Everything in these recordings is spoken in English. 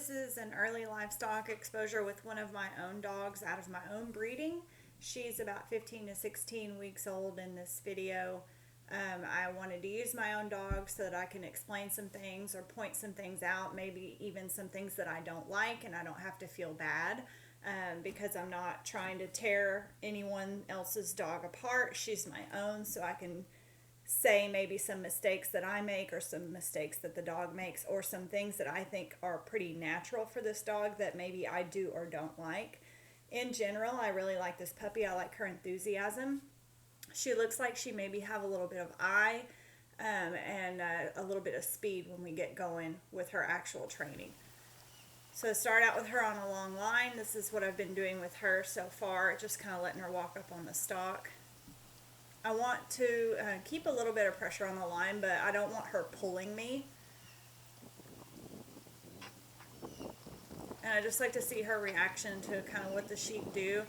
This is an early livestock exposure with one of my own dogs out of my own breeding. She's about 15 to 16 weeks old in this video. I wanted to use my own dog so that I can explain some things or point some things out, maybe even some things that I don't like, and I don't have to feel bad because I'm not trying to tear anyone else's dog apart. She's my own, so I can say maybe some mistakes that I make or some mistakes that the dog makes or some things that I think are pretty natural for this dog that maybe I do or don't like. In general, I really like this puppy. I like her enthusiasm. She looks like she maybe have a little bit of eye and a little bit of speed when we get going with her actual training. So start out with her on a long line. This is what I've been doing with her so far, just kind of letting her walk up on the stalk. I want to keep a little bit of pressure on the line, but I don't want her pulling me. And I just like to see her reaction to kind of what the sheep do.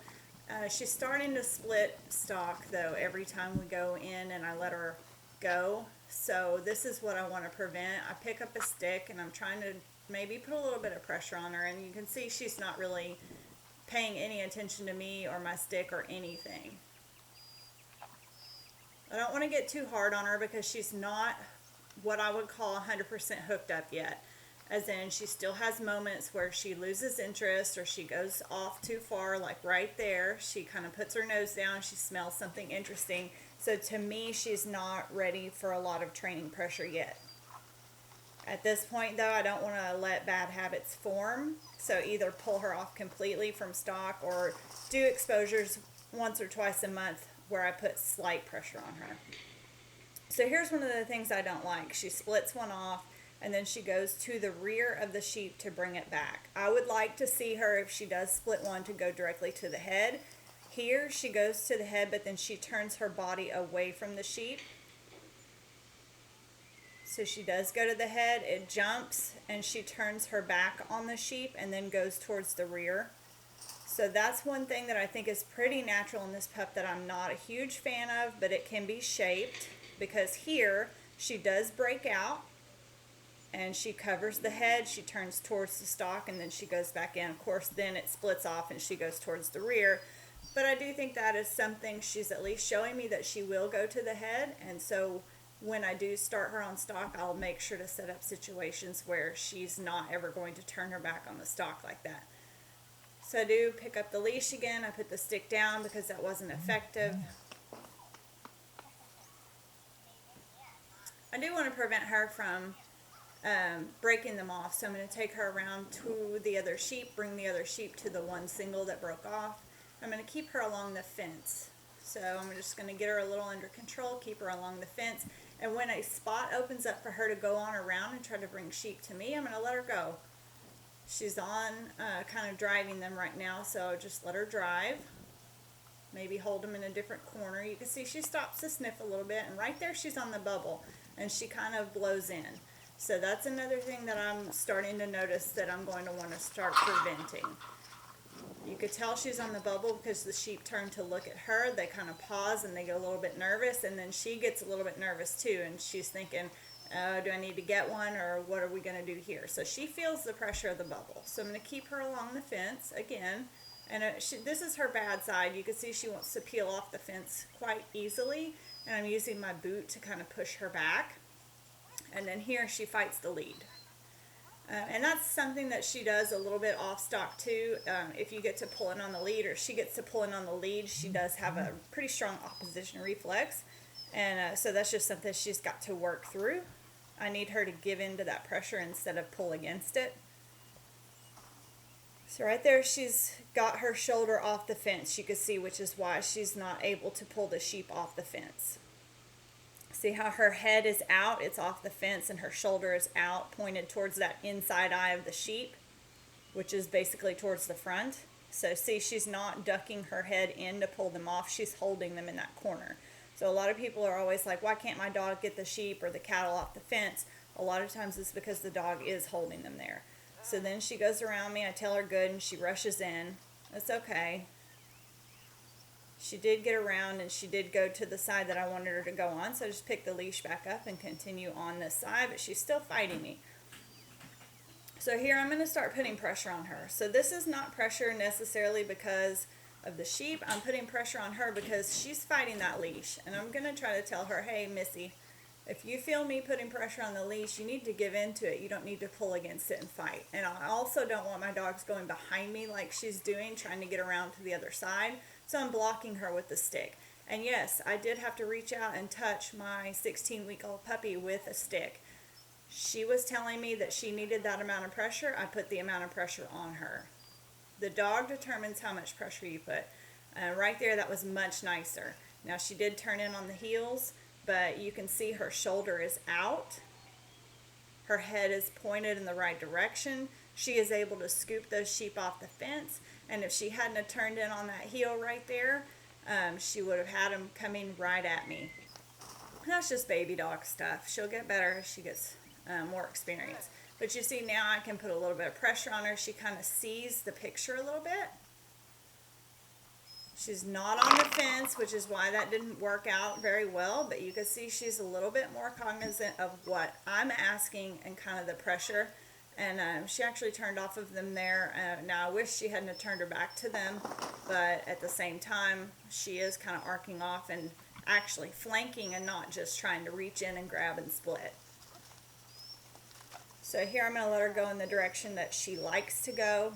She's starting to split stalk though every time we go in and I let her go. So this is what I want to prevent. I pick up a stick and I'm trying to maybe put a little bit of pressure on her, and you can see she's not really paying any attention to me or my stick or anything. I don't want to get too hard on her because she's not what I would call 100% hooked up yet. As in, she still has moments where she loses interest or she goes off too far, like right there. She kind of puts her nose down, she smells something interesting. So to me, she's not ready for a lot of training pressure yet. At this point though, I don't want to let bad habits form. So either pull her off completely from stock or do exposures once or twice a month where I put slight pressure on her. So here's one of the things I don't like. She splits one off and then she goes to the rear of the sheep to bring it back. I would like to see her, if she does split one, to go directly to the head. Here she goes to the head, but then she turns her body away from the sheep. So she does go to the head, it jumps, and she turns her back on the sheep and then goes towards the rear. So that's one thing that I think is pretty natural in this pup that I'm not a huge fan of, but it can be shaped, because here she does break out and she covers the head, she turns towards the stalk, and then she goes back in. Of course, then it splits off and she goes towards the rear. But I do think that is something she's at least showing me that she will go to the head, and so when I do start her on stalk, I'll make sure to set up situations where she's not ever going to turn her back on the stalk like that. So I do pick up the leash again. I put the stick down because that wasn't effective. I do want to prevent her from breaking them off. So I'm going to take her around to the other sheep, bring the other sheep to the one single that broke off. I'm going to keep her along the fence. So I'm just going to get her a little under control, keep her along the fence. And when a spot opens up for her to go on around and try to bring sheep to me, I'm going to let her go. She's on kind of driving them right now, so just let her drive. Maybe hold them in a different corner. You can see she stops to sniff a little bit, and right there she's on the bubble, and she kind of blows in. So that's another thing that I'm starting to notice that I'm going to want to start preventing. You could tell she's on the bubble because the sheep turn to look at her. They kind of pause and they get a little bit nervous, and then she gets a little bit nervous too, and she's thinking, do I need to get one, or what are we going to do here? So she feels the pressure of the bubble. So I'm going to keep her along the fence again. And this is her bad side. You can see she wants to peel off the fence quite easily. And I'm using my boot to kind of push her back. And then here she fights the lead. And that's something that she does a little bit off stock too. If you get to pulling on the lead, or she gets to pulling on the lead, she does have a pretty strong opposition reflex. And so that's just something she's got to work through. I need her to give in to that pressure instead of pull against it. So right there she's got her shoulder off the fence, you can see, which is why she's not able to pull the sheep off the fence. See how her head is out, it's off the fence, and her shoulder is out, pointed towards that inside eye of the sheep, which is basically towards the front. So see, she's not ducking her head in to pull them off, she's holding them in that corner. So a lot of people are always like, why can't my dog get the sheep or the cattle off the fence? A lot of times it's because the dog is holding them there. So then she goes around me, I tell her good, and she rushes in. It's okay. She did get around and she did go to the side that I wanted her to go on, so I just pick the leash back up and continue on this side, but she's still fighting me. So here I'm going to start putting pressure on her. So this is not pressure necessarily because of the sheep. I'm putting pressure on her because she's fighting that leash. And I'm going to try to tell her, hey, Missy, if you feel me putting pressure on the leash, you need to give in to it. You don't need to pull against it and fight. And I also don't want my dogs going behind me like she's doing, trying to get around to the other side. So I'm blocking her with the stick. And yes, I did have to reach out and touch my 16-week-old puppy with a stick. She was telling me that she needed that amount of pressure. I put the amount of pressure on her. The dog determines how much pressure you put. Right there, that was much nicer. Now, she did turn in on the heels, but you can see her shoulder is out. Her head is pointed in the right direction. She is able to scoop those sheep off the fence. And if she hadn't have turned in on that heel right there, she would have had them coming right at me. That's just baby dog stuff. She'll get better as she gets more experience. But you see now I can put a little bit of pressure on her. She kind of sees the picture a little bit. She's not on the fence, which is why that didn't work out very well. But you can see she's a little bit more cognizant of what I'm asking and kind of the pressure. And she actually turned off of them there. Now I wish she hadn't have turned her back to them. But at the same time, she is kind of arcing off and actually flanking and not just trying to reach in and grab and split. So here I'm going to let her go in the direction that she likes to go.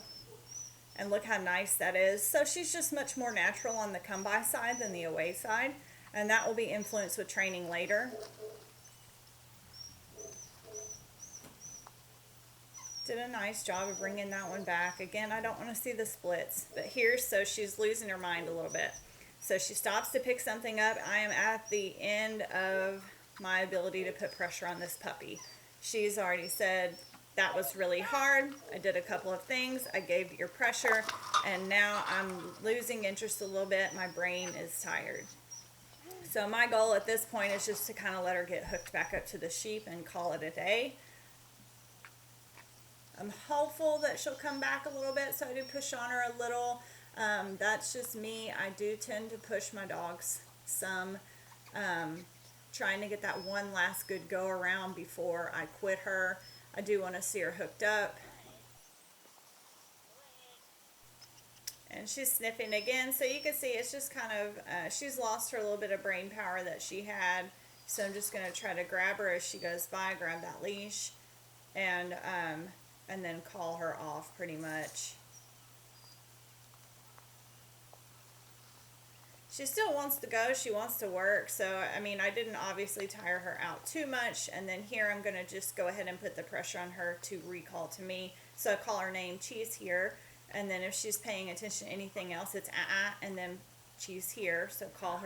And look how nice that is. So she's just much more natural on the come by side than the away side. And that will be influenced with training later. Did a nice job of bringing that one back. Again, I don't want to see the splits. But here, so she's losing her mind a little bit. So she stops to pick something up. I am at the end of my ability to put pressure on this puppy. She's already said, that was really hard. I did a couple of things. I gave your pressure. And now I'm losing interest a little bit. My brain is tired. So my goal at this point is just to kind of let her get hooked back up to the sheep and call it a day. I'm hopeful that she'll come back a little bit. So I do push on her a little. That's just me. I do tend to push my dogs some, trying to get that one last good go around before I quit her. I do want to see her hooked up. And she's sniffing again. So you can see it's just kind of, she's lost her little bit of brain power that she had. So I'm just going to try to grab her as she goes by, grab that leash, and then call her off pretty much. She still wants to go. She wants to work. So, I mean, I didn't obviously tire her out too much. And then here I'm going to just go ahead and put the pressure on her to recall to me. So I call her name, Cheese here. And then if she's paying attention to anything else, it's and then Cheese here. So call her.